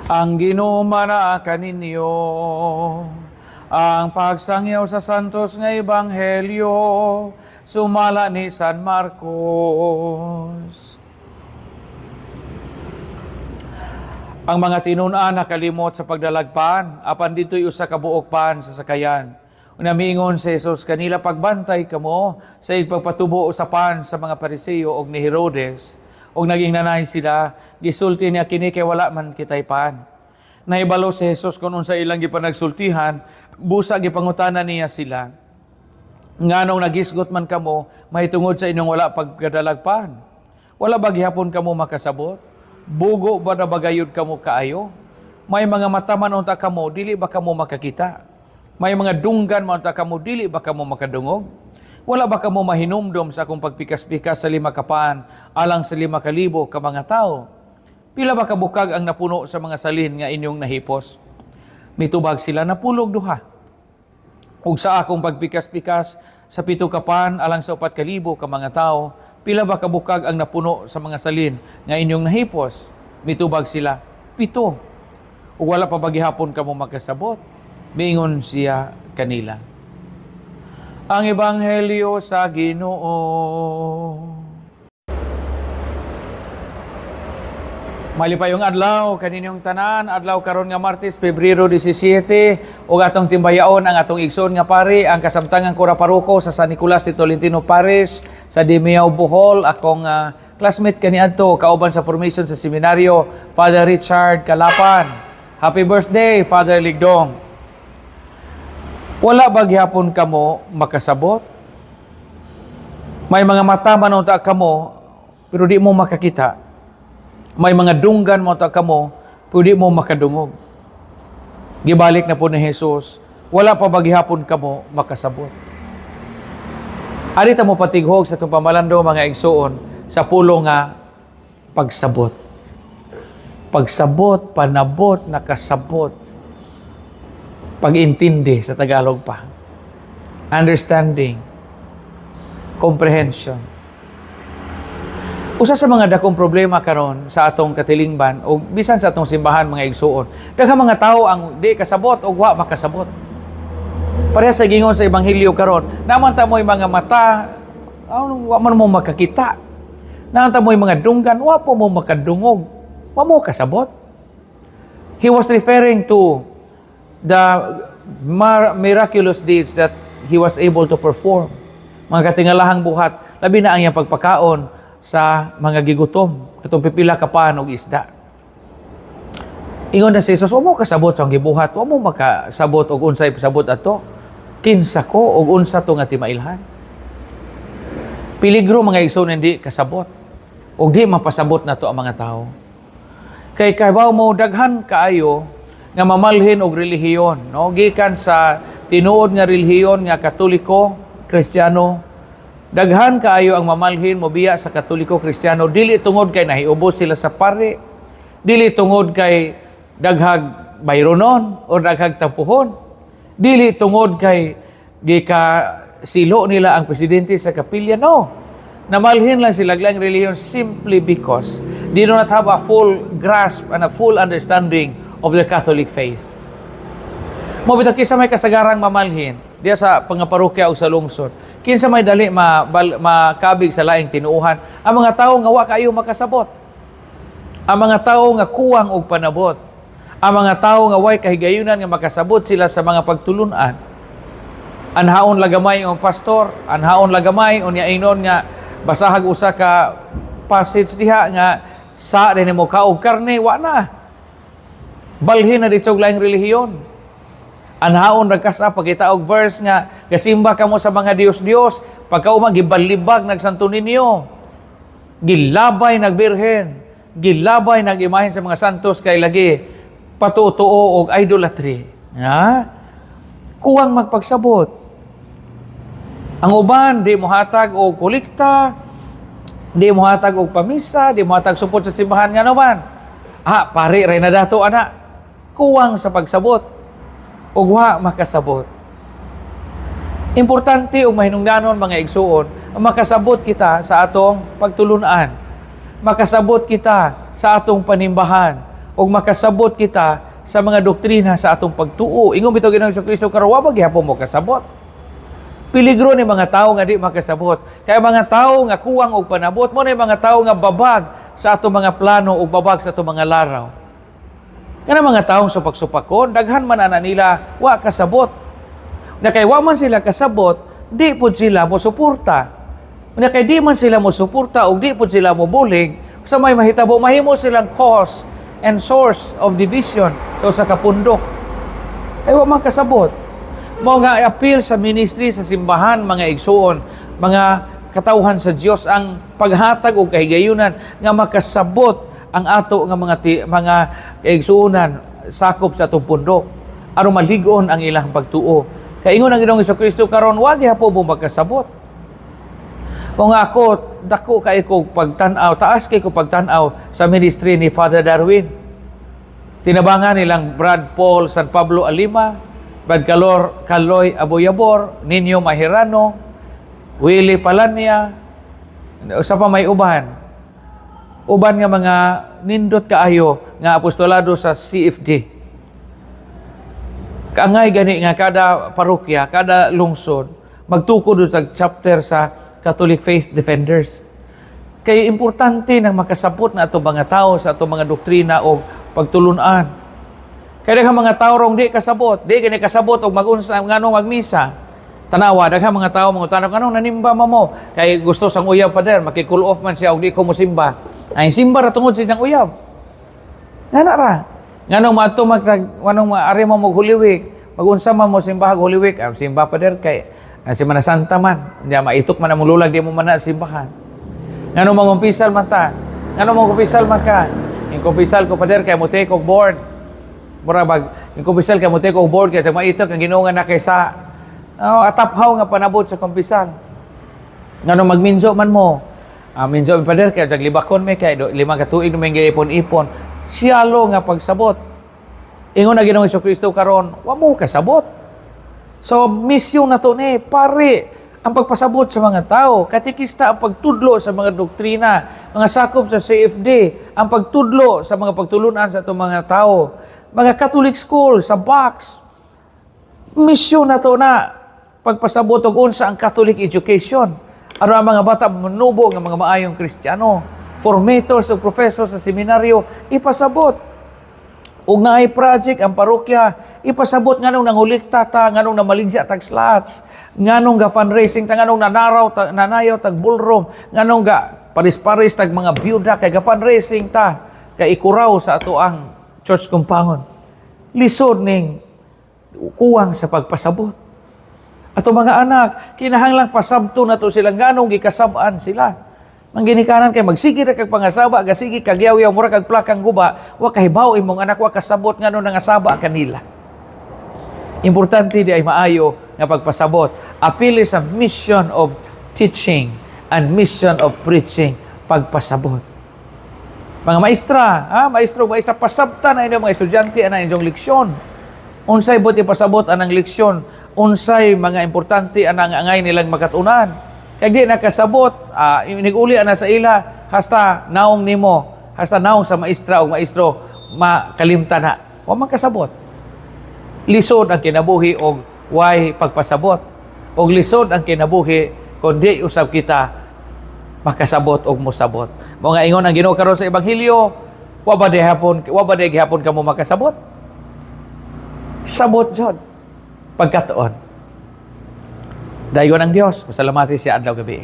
Ang ginumana kaninyo, ang pagsangyaw sa santos nga ebanghelyo, sumala ni San Marcos. Ang mga tinunan nakalimot sa pagdalagpan, apan dito'y usa ka buok pan sa sakayan. Unamingon si Jesus, kanila pagbantay kamo sa ipagpatubo sa pan sa mga Pariseo og ni Herodes, og naging nanay sila, gisulti niya kini kay wala man kitay pan. Nahibalo si Jesus kung unsa ilang gipanagsultihan, busa gipangutanan niya sila. Nganong nagisgot man kamo, mahitungod sa inyong wala pagkadalagpan. Wala ba gihapon kamo makasabot? Bugo ba na bagayod kamo kaayo? May mga mata man unta kamo, dili ba kamo makakita? May mga dunggan man unta kamo, dili ba kamo makadungog? Wala ba kamo mahinumdom sa akong pagpikas-pikas sa 5 kapaan, alang sa 5,000 ka mga tao? Pila ba kabukag ang napuno sa mga salin nga inyong nahipos? Mitubag sila, napulog duha. Ug sa akong pagpikas-pikas sa 7 kapaan, alang sa 4,000 ka mga tao, pila ba kabukag ang napuno sa mga salin nga inyong nahipos? Mitubag sila, 7. Ug wala pa ba gihapon kamo makasabot? Miingon siya kanila. Ang ebanghelyo sa Ginoo. Malipayong adlaw kaninyong tanan, adlaw karon nga Martes, Pebrero 17, ug atong timbayaon ang atong igsoon nga pari, ang kasamtangan Cura Parroco sa San Nicolas de Tolentino Parish sa Dimiao, Bohol. Akong classmate kaniadto kauban sa formation sa seminaryo, Father Richard Calapan. Happy birthday, Father Ligdong. Wala ba gihapon kamo makasabot? May mga mata man unta kamo, pero di mo makakita. May mga dunggan mo ta kamo, pwede mo makadungog. Gibalik na po ni Jesus, wala pa ba gihapon kamo makasabot. Arita mo patighog sa itong pamalando mga igsoon sa pulo nga pagsabot. Pagsabot, panabot, nakasabot. Pag-intindi sa Tagalog pa. Understanding. Comprehension. Usa sa mga dakong problema karon sa atong katilingban o bisan sa atong simbahan mga igsuon, daghang mga tao ang di kasabot o wa makasabot. Pareha sa gingon sa ebanghelyo karon, naman ta mo'y mga mata, wa man mo makakita. Naman ta mo'y mga dunggan, wa po mo makadungog. Wa mo kasabot. He was referring to the miraculous deeds that he was able to perform. Mga katingalahang buhat, labi na ang iyang pagpakaon sa mga gigutom, katong pipila ka pan og isda. Ingon na si Jesus, wa mo kasabot sa gibuhat, wa mo makasabot og unsay pasabot ato. Kinsa ko og unsa to nga timailhan. Peligro mga igsoon hindi kasabot og di mapasabot nato ang mga tao. Kay kabaw mo daghan kaayo nga mamalhin og relihiyon, no? Gikan sa tinuod nga relihiyon nga Katoliko, Kristiyano, daghan kaayo ang mamalhin mobiya sa Katoliko Kristiyano, dili tungod kay nahiubos sila sa pari, dili tungod kay daghag bayronon o daghag tampuhon, dili tungod kay gika silo nila ang presidente sa kapilya. No, namalhin lang sila lang relihiyon simply because they do not have a full grasp and a full understanding of the Catholic faith. Mo bitaw kisa may kasagarang mamalhin diya sa pangaparokya o sa lungsod, kinsa may dali makabig sa laing tinuuhan, ang mga tawo nga wa kayo makasabot, ang mga tawo nga kuwang og panabot, ang mga tawo nga way kahigayunan nga makasabot sila sa mga pagtulunan. Anhaon lagamay ang pastor, anhaon lagamay unya inon nga basahag usa ka passage diha nga sa dinhi mo kaog karne, wa na. Balhin na dito laing relihiyon. Anhaon nagkasa pagkita og verse nga gasimba kamo sa mga Dios-Dios, pagkauma gibalibag nagsanto ninyo, gilabay nagbirhen, gilabay nagimahin sa mga santos kay lagi patutuo og idolatry. Ha? Kuwang magpagsabot. Ang uban di mohatag og kolekta, di mohatag og pamisa, di mohatag supot sa simbahan nga naman. Pare ray na dato ana. Kuwang sa pagsabot. O wa makasabot. Importante og mahinungdanon mga igsuon, makasabot kita sa atong pagtulunan. Makasabot kita sa atong panimbahan. o makasabot kita sa mga doktrina sa atong pagtuo. Ingon bitaw Ginoong Kristo karon wa ba gyapon mo kasabot. Peligro ni mga tao nga di makasabot. Kaya mga tao nga kuwang og panabot mo na mga tao nga babag sa atong mga plano o babag sa atong mga laraw. Kana mga taong supak-supakon, daghan man ana nila wa kasabot. Na kay wa man sila kasabot, di pud sila mo suporta. Na kay di man sila mo suporta o di pud sila mo bulig, sa may mahitabo mahimo silang cause and source of division sa kapundok. Ay wa man kasabot. Mao nga appeal sa ministry sa simbahan, mga igsuon, mga katawhan sa Dios ang paghatag og kahigayunan nga makasabot ang ato nga mga kaigsuonan sakop sa atong pundok aron malig-on ang ilang pagtuo. Kay ingon ang Ginoong Kristo karon wa gyapon mo makasabot. Kung ako dako kay ko pagtan-aw, taas kay ko pagtan-aw sa ministry ni Father Darwin. Tinabangan nilang Brad Paul San Pablo Alima, Brad Caloy Aboyabor, Nino Mahirano, Willie Palania, usa pa may uban. Uban nga mga nindot kaayo nga apostolado sa CFD. Kaangay gani nga kada parokya, kada lungsod, magtukod sa chapter sa Catholic Faith Defenders. Kaya importante nang makasabot na ato mga tao sa ato mga doktrina o pagtulunan. Kaya daghang mga tao rong di kasabot, di gani kasabot og magunsa nganong magmisa. Tanawa daghang mga tao mangutana kanong nanimba mo kay gusto sang uyab Father, maki-cool off man siya og di ko mo simba. Ay simba ra tungod sa siyang uyab. Ngana ra. Nganong maadto nganong ari mo Holy Week, magunsa man mo simba Holy Week, simba Father kay Semana Santa man. Nya maitok man ang lulag di mo man na simbahan. Nganong mangumpisal man ta? Nganong mangumpisal man ka? Ingkumpisal ko Father kay mo take og board. Mura bag ingkumpisal kay mo take og board kay maitok ang Ginoo nga na kaysa ataphaw nga panabot sa kumpisal. Nganong magminjo man mo? Minjo mi Father kay libakon mi kay 5 ka tuig may ipon-ipon. Siyalo nga pagsabot. Ingon na Ginoong Kristo karon, wa mo kasabot. So misyon na to ni pare ang pagpasabot sa mga tao, katikista ang pagtudlo sa mga doktrina, mga sakop sa CFD, ang pagtudlo sa mga pagtulunan sa itong mga tao, mga Catholic school, sa box. Misyon na to na pagpasabot og unsa ang Catholic education. Aron ang mga bata manubo ng mga maayong Kristiyano, formators o professors sa seminaryo, ipasabot. Ug naay project ang parokya, ipasabot nganong nangulikta ta, nganong namaligya tag slots, nganong ga fundraising ta, nganong nanayaw tag ballroom, nganong ga paris-paris tag mga byuda kay ga fundraising ta, kay ikuraw sa ato ang church compound. Lisod ning kuwang sa pagpasabot. Ato mga anak, kinahanglang pasabto na to sila nganong gikasab-an sila. Mangginikanan kay magsige ra kag pangasaba, gasige kag yaw-yaw mura kag plakang guba, wa kahibaw imong anak wa kasabot ngano nangasaba kanila. Importante di ay maayo nga pagpasabot. Apili sa mission of teaching and mission of preaching, pagpasabot. Mga maestra, pasabta na inyong mga estudyante ang inyong leksyon. Unsay buti pasabot anang leksyon, unsay mga importante anang angay nilang makatunan. Kaya di nakasabot, iniguli na sa ila, hasta naong nimo, hasta naong sa maestra o maestro, makalimta na. Huwag makasabot. Lisod ang kinabuhi o why pagpasabot. O lisod ang kinabuhi, kundi usab kita, makasabot o musabot. Mga ingon ang Ginoo karon sa Ebanghelyo, wabade gihapon kamo makasabot. Sabot jud pagkatuon. Dayon ang Dios, pasalamati siya adlaw gabi.